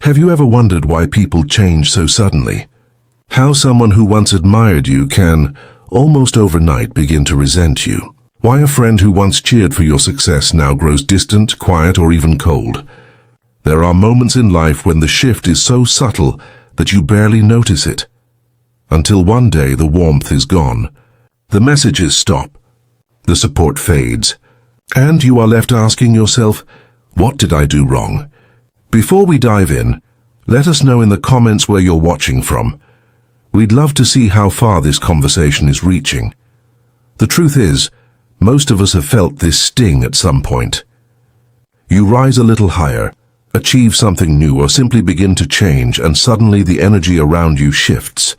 Have you ever wondered why people change so suddenly? How someone who once admired you can, almost overnight, begin to resent you? Why a friend who once cheered for your success now grows distant, quiet, or even cold? There are moments in life when the shift is so subtle that you barely notice it. Until one day the warmth is gone. The messages stop. The support fades. And you are left asking yourself, what did I do wrong? Before we dive in, let us know in the comments where you're watching from. We'd love to see how far this conversation is reaching. The truth is, most of us have felt this sting at some point. You rise a little higher, achieve something new, or simply begin to change, and suddenly the energy around you shifts.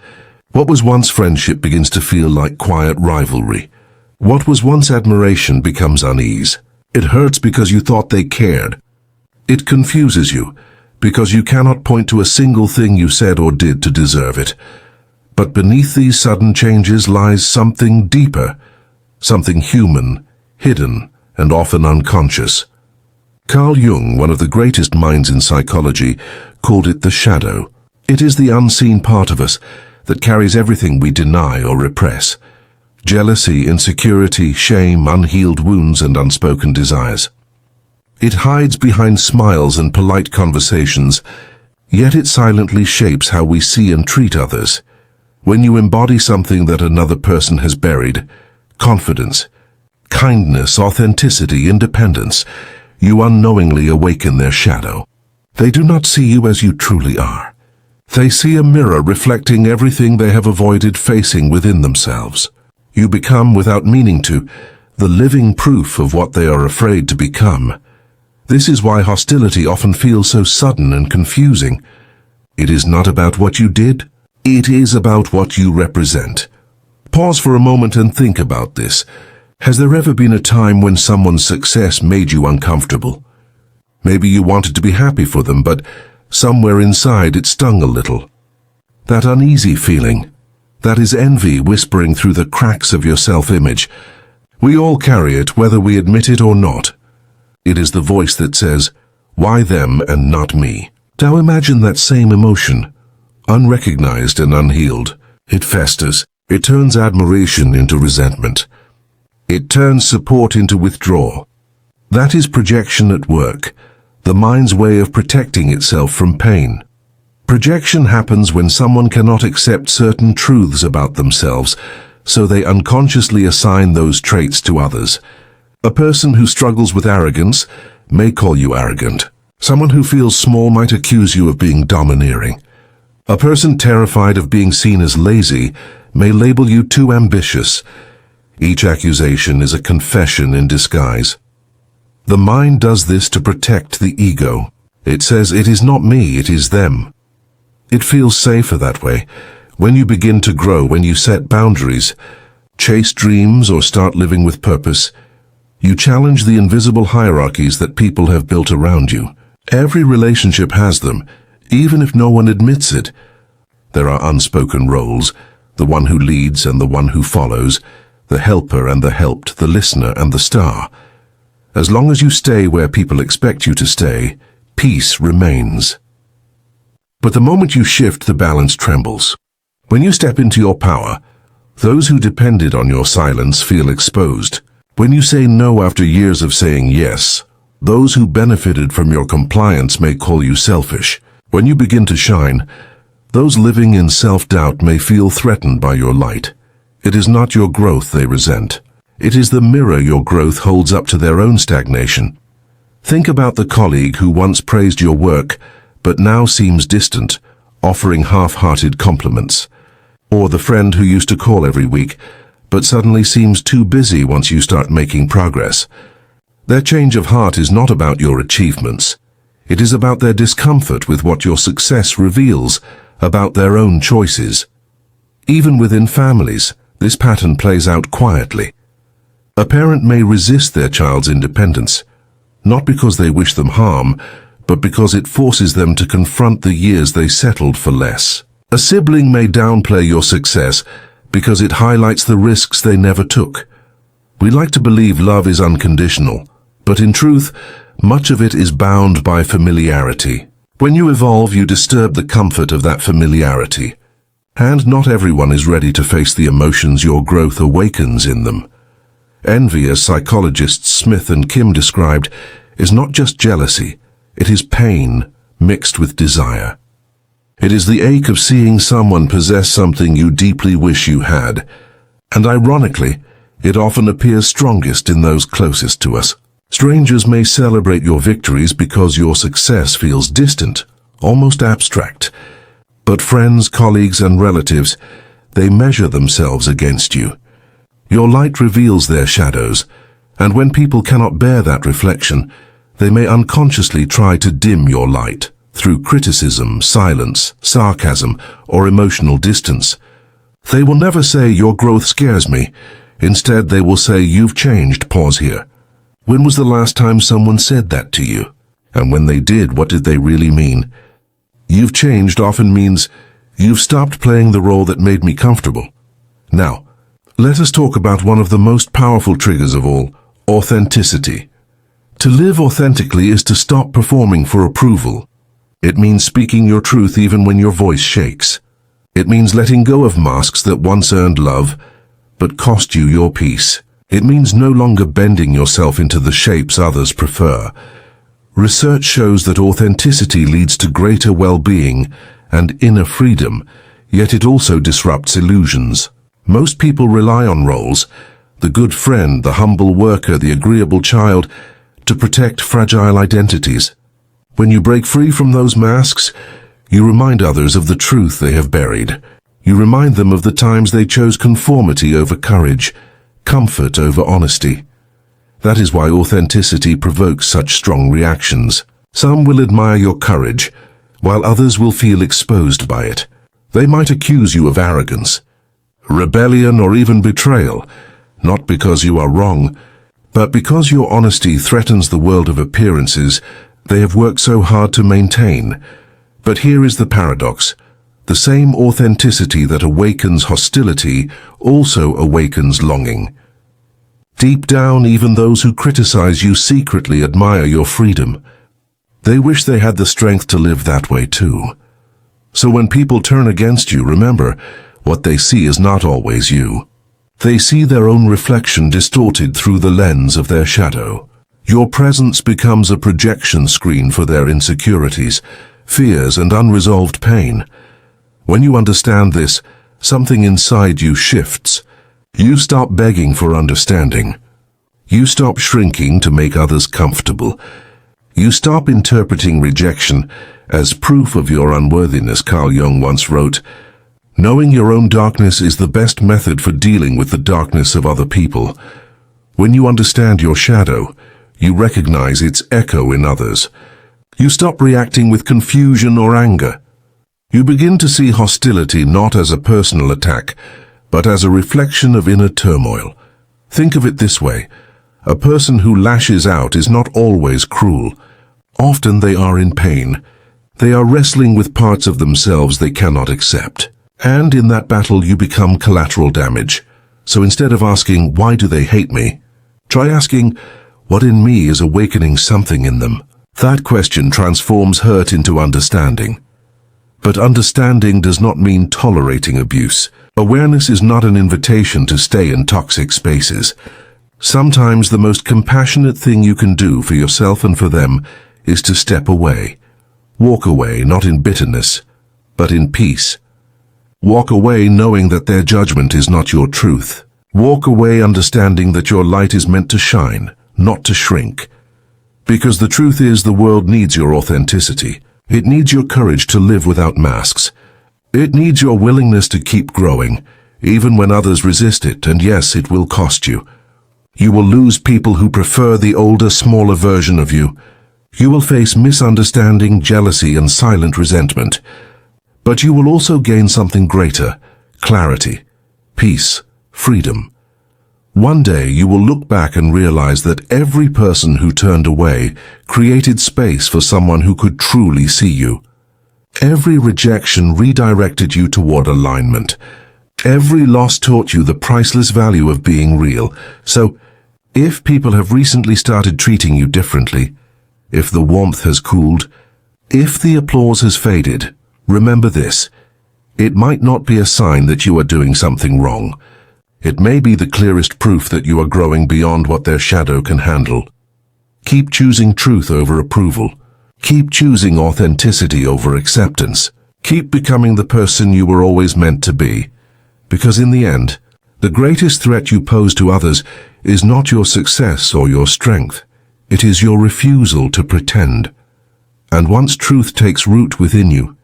What was once friendship begins to feel like quiet rivalry. What was once admiration becomes unease. It hurts because you thought they cared. It confuses you because you cannot point to a single thing you said or did to deserve it. But beneath these sudden changes lies something deeper, something human, hidden, and often unconscious. Carl Jung, one of the greatest minds in psychology, called it the shadow. It is the unseen part of us that carries everything we deny or repress. Jealousy, insecurity, shame, unhealed wounds, and unspoken desires. It hides behind smiles and polite conversations, yet it silently shapes how we see and treat others. When you embody something that another person has buried, confidence, kindness, authenticity, independence, you unknowingly awaken their shadow. They do not see you as you truly are. They see a mirror reflecting everything they have avoided facing within themselves. You become, without meaning to, the living proof of what they are afraid to become. This is why hostility often feels so sudden and confusing. It is not about what you did. It is about what you represent. Pause for a moment and think about this. Has there ever been a time when someone's success made you uncomfortable? Maybe you wanted to be happy for them, but somewhere inside it stung a little. That uneasy feeling, that is envy whispering through the cracks of your self-image. We all carry it, whether we admit it or not. It is the voice that says, why them and not me? Now imagine that same emotion, unrecognized and unhealed. It festers. It turns admiration into resentment. It turns support into withdrawal. That is projection at work, the mind's way of protecting itself from pain. Projection happens when someone cannot accept certain truths about themselves, so they unconsciously assign those traits to others. A person who struggles with arrogance may call you arrogant. Someone who feels small might accuse you of being domineering. A person terrified of being seen as lazy may label you too ambitious. Each accusation is a confession in disguise. The mind does this to protect the ego. It says, it is not me, it is them. It feels safer that way. When you begin to grow, when you set boundaries, chase dreams, or start living with purpose, you challenge the invisible hierarchies that people have built around you. Every relationship has them, even if no one admits it. There are unspoken roles, the one who leads and the one who follows, the helper and the helped, the listener and the star. As long as you stay where people expect you to stay, peace remains. But the moment you shift, the balance trembles. When you step into your power, those who depended on your silence feel exposed. When you say no after years of saying yes, those who benefited from your compliance may call you selfish. When you begin to shine, those living in self-doubt may feel threatened by your light. It is not your growth they resent. It is the mirror your growth holds up to their own stagnation. Think about the colleague who once praised your work, but now seems distant, offering half-hearted compliments. Or the friend who used to call every week, but suddenly seems too busy once you start making progress. Their change of heart is not about your achievements. It is about their discomfort with what your success reveals about their own choices. Even within families, this pattern plays out quietly. A parent may resist their child's independence, not because they wish them harm, but because it forces them to confront the years they settled for less. A sibling may downplay your success because it highlights the risks they never took. We like to believe love is unconditional, but in truth, much of it is bound by familiarity. When you evolve, you disturb the comfort of that familiarity. And not everyone is ready to face the emotions your growth awakens in them. Envy, as psychologists Smith and Kim described, is not just jealousy, it is pain mixed with desire. It is the ache of seeing someone possess something you deeply wish you had, and ironically, it often appears strongest in those closest to us. Strangers may celebrate your victories because your success feels distant, almost abstract. But friends, colleagues, and relatives, they measure themselves against you. Your light reveals their shadows, and when people cannot bear that reflection, they may unconsciously try to dim your light through criticism, silence, sarcasm, or emotional distance. They will never say, "Your growth scares me." Instead, they will say, "You've changed, pause here." When was the last time someone said that to you? And when they did, what did they really mean? "You've changed" often means, "You've stopped playing the role that made me comfortable." Now, let us talk about one of the most powerful triggers of all, authenticity. To live authentically is to stop performing for approval. It means speaking your truth even when your voice shakes. It means letting go of masks that once earned love, but cost you your peace. It means no longer bending yourself into the shapes others prefer. Research shows that authenticity leads to greater well-being and inner freedom, yet it also disrupts illusions. Most people rely on roles, the good friend, the humble worker, the agreeable child, to protect fragile identities. When you break free from those masks, you remind others of the truth they have buried. You remind them of the times they chose conformity over courage, comfort over honesty. That is why authenticity provokes such strong reactions. Some will admire your courage, while others will feel exposed by it. They might accuse you of arrogance, rebellion, or even betrayal, not because you are wrong, but because your honesty threatens the world of appearances they have worked so hard to maintain. But here is the paradox. The same authenticity that awakens hostility also awakens longing. Deep down, even those who criticize you secretly admire your freedom. They wish they had the strength to live that way too. So when people turn against you, remember, what they see is not always you. They see their own reflection distorted through the lens of their shadow. Your presence becomes a projection screen for their insecurities, fears, and unresolved pain. When you understand this, something inside you shifts. You stop begging for understanding. You stop shrinking to make others comfortable. You stop interpreting rejection as proof of your unworthiness. Carl Jung once wrote, "Knowing your own darkness is the best method for dealing with the darkness of other people. When you understand your shadow, you recognize its echo in others. You stop reacting with confusion or anger. You begin to see hostility not as a personal attack, but as a reflection of inner turmoil. Think of it this way. A person who lashes out is not always cruel. Often they are in pain. They are wrestling with parts of themselves they cannot accept. And in that battle you become collateral damage. So instead of asking, "Why do they hate me?" try asking, "What in me is awakening something in them?" That question transforms hurt into understanding. But understanding does not mean tolerating abuse. Awareness is not an invitation to stay in toxic spaces. Sometimes the most compassionate thing you can do for yourself and for them is to step away. Walk away, not in bitterness, but in peace. Walk away knowing that their judgment is not your truth. Walk away understanding that your light is meant to shine, not to shrink. Because the truth is, the world needs your authenticity. It needs your courage to live without masks. It needs your willingness to keep growing, even when others resist it, and yes, it will cost you. You will lose people who prefer the older, smaller version of you. You will face misunderstanding, jealousy, and silent resentment. But you will also gain something greater: clarity, peace, freedom. One day you will look back and realize that every person who turned away created space for someone who could truly see you. Every rejection redirected you toward alignment. Every loss taught you the priceless value of being real. So, if people have recently started treating you differently, if the warmth has cooled, If the applause has faded, remember this. It might not be a sign that you are doing something wrong. It may be the clearest proof that you are growing beyond what their shadow can handle. Keep choosing truth over approval. Keep choosing authenticity over acceptance. Keep becoming the person you were always meant to be. Because in the end, the greatest threat you pose to others is not your success or your strength. It is your refusal to pretend. And once truth takes root within you,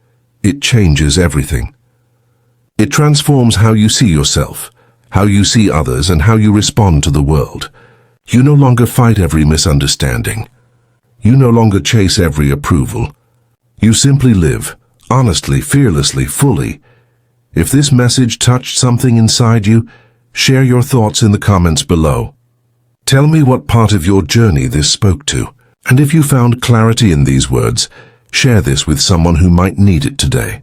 it changes everything. It transforms how you see yourself, how you see others, and how you respond to the world. You no longer fight every misunderstanding. You no longer chase every approval. You simply live, honestly, fearlessly, fully. If this message touched something inside you, share your thoughts in the comments below. Tell me what part of your journey this spoke to. And if you found clarity in these words, share this with someone who might need it today.